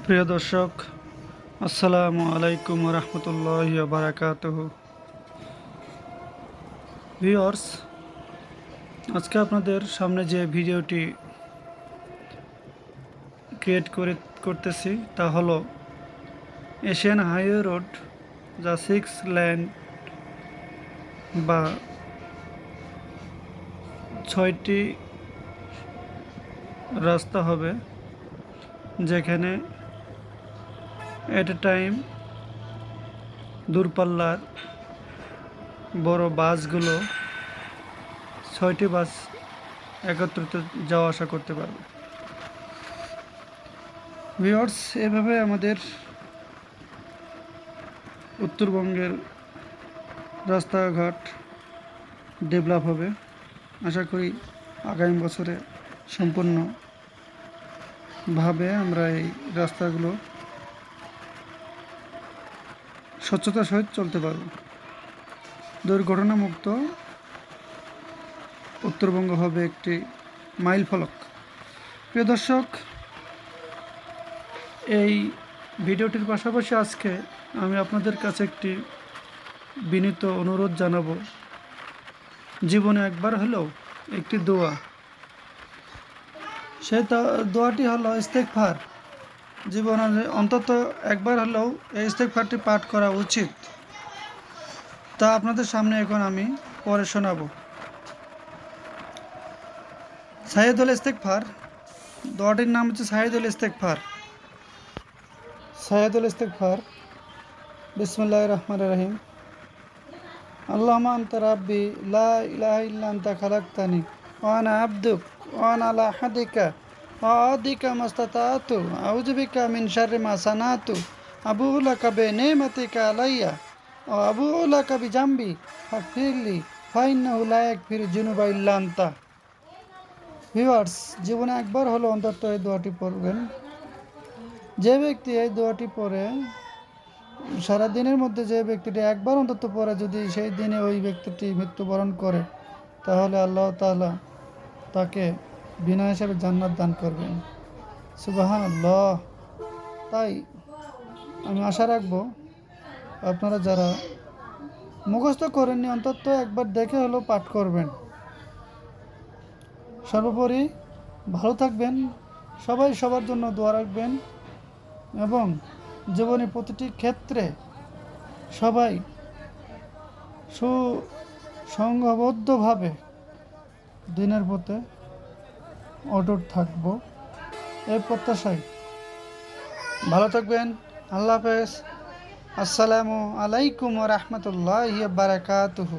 প্রিয় দর্শক, আসসালামু আলাইকুম রহমতুল্লাহ বারাকাতুহু। ভিউয়ার্স, আজকে আপনাদের সামনে যে ভিডিওটি করতেছি তা হলো এশিয়ান হাইওয়ে রোড, যা 6 লেন বা 6টি রাস্তা হবে, যেখানে এট এ টাইম দূরপাল্লার বড় বাসগুলো 6টি বাস একত্রিত যাওয়া আসা করতে পারবে। ভিউয়ার্স, এভাবে আমাদের উত্তরবঙ্গের রাস্তাঘাট ডেভেলপ হবে। আশা করি আগামী বছরে সম্পূর্ণভাবে আমরা এই রাস্তাগুলো স্বচ্ছতার সহিত চলতে পারব। দুর্ঘটনামুক্ত উত্তরবঙ্গ হবে একটি মাইল ফলক। প্রিয় দর্শক, এই ভিডিওটির পাশাপাশি আজকে আমি আপনাদের কাছে একটি বিনীত অনুরোধ জানাবো। জীবনে একবার হলেও একটি দোয়া, সেই দোয়াটি হলো ইস্তেগফার। জীবনে অন্তত একবার হলেও এই ইস্তেগফারটি পাঠ করা উচিত। তা আপনাদের সামনে এখন আমি পড়ে শোনাবো। সাইয়্যিদুল ইস্তেগফার, দোয়াটির নাম হচ্ছে সাইয়্যিদুল ইস্তেগফার। সাইয়্যিদুল ইস্তেগফার। বিসমিল্লাহির রহমানির রহিম। আল্লাহুম্মা আনতা রাব্বি লা ইলাহা ইল্লা আনতা খালাকতানি ওয়া আনা আবদুক ওয়া আনা আলা আহদিকা ওয়া ওয়াদিকা মাস্তাতাতু আউযু বিকা মিন শাররি মা সানাতু আবুউ লাকা বিনিমাতিকা আলাইয়া ওয়া আবুউ লাকা বিজামবি ফাগফিরলি ফাইন্নাহু লা ইয়াগফিরুয যুনুবা ইল্লা আনতা। ভিউয়ার্স, জীবনে একবার হলো অন্তত এই দোয়াটি পড়বেন। যে ব্যক্তি এই দোয়াটি পড়ে সারা দিনের মধ্যে, যে ব্যক্তিটি একবার অন্তত পড়ে, যদি সেই দিনে ওই ব্যক্তিটি মৃত্যুবরণ করে, তাহলে আল্লাহ তাআলা তাকে বিনা হিসাবে জান্নাত দান করবেন। সুবহানাল্লাহ। তাই আমি আশা রাখবো আপনারা যারা মুখস্থ করেননি অন্তত একবার দেখে হলেও পাঠ করবেন। সর্বোপরি ভালো থাকবেন, সবাই সবার জন্য দোয়া রাখবেন এবং জীবনের প্রতিটি ক্ষেত্রে সবাই সুসংঘবদ্ধভাবে দিনের পথে অটুট থাকবো, এই প্রত্যাশায় ভালো থাকবেন। আল্লাহ হাফেজ। আসসালামু আলাইকুম ওয়া রাহমাতুল্লাহি ওয়া বারাকাতুহু।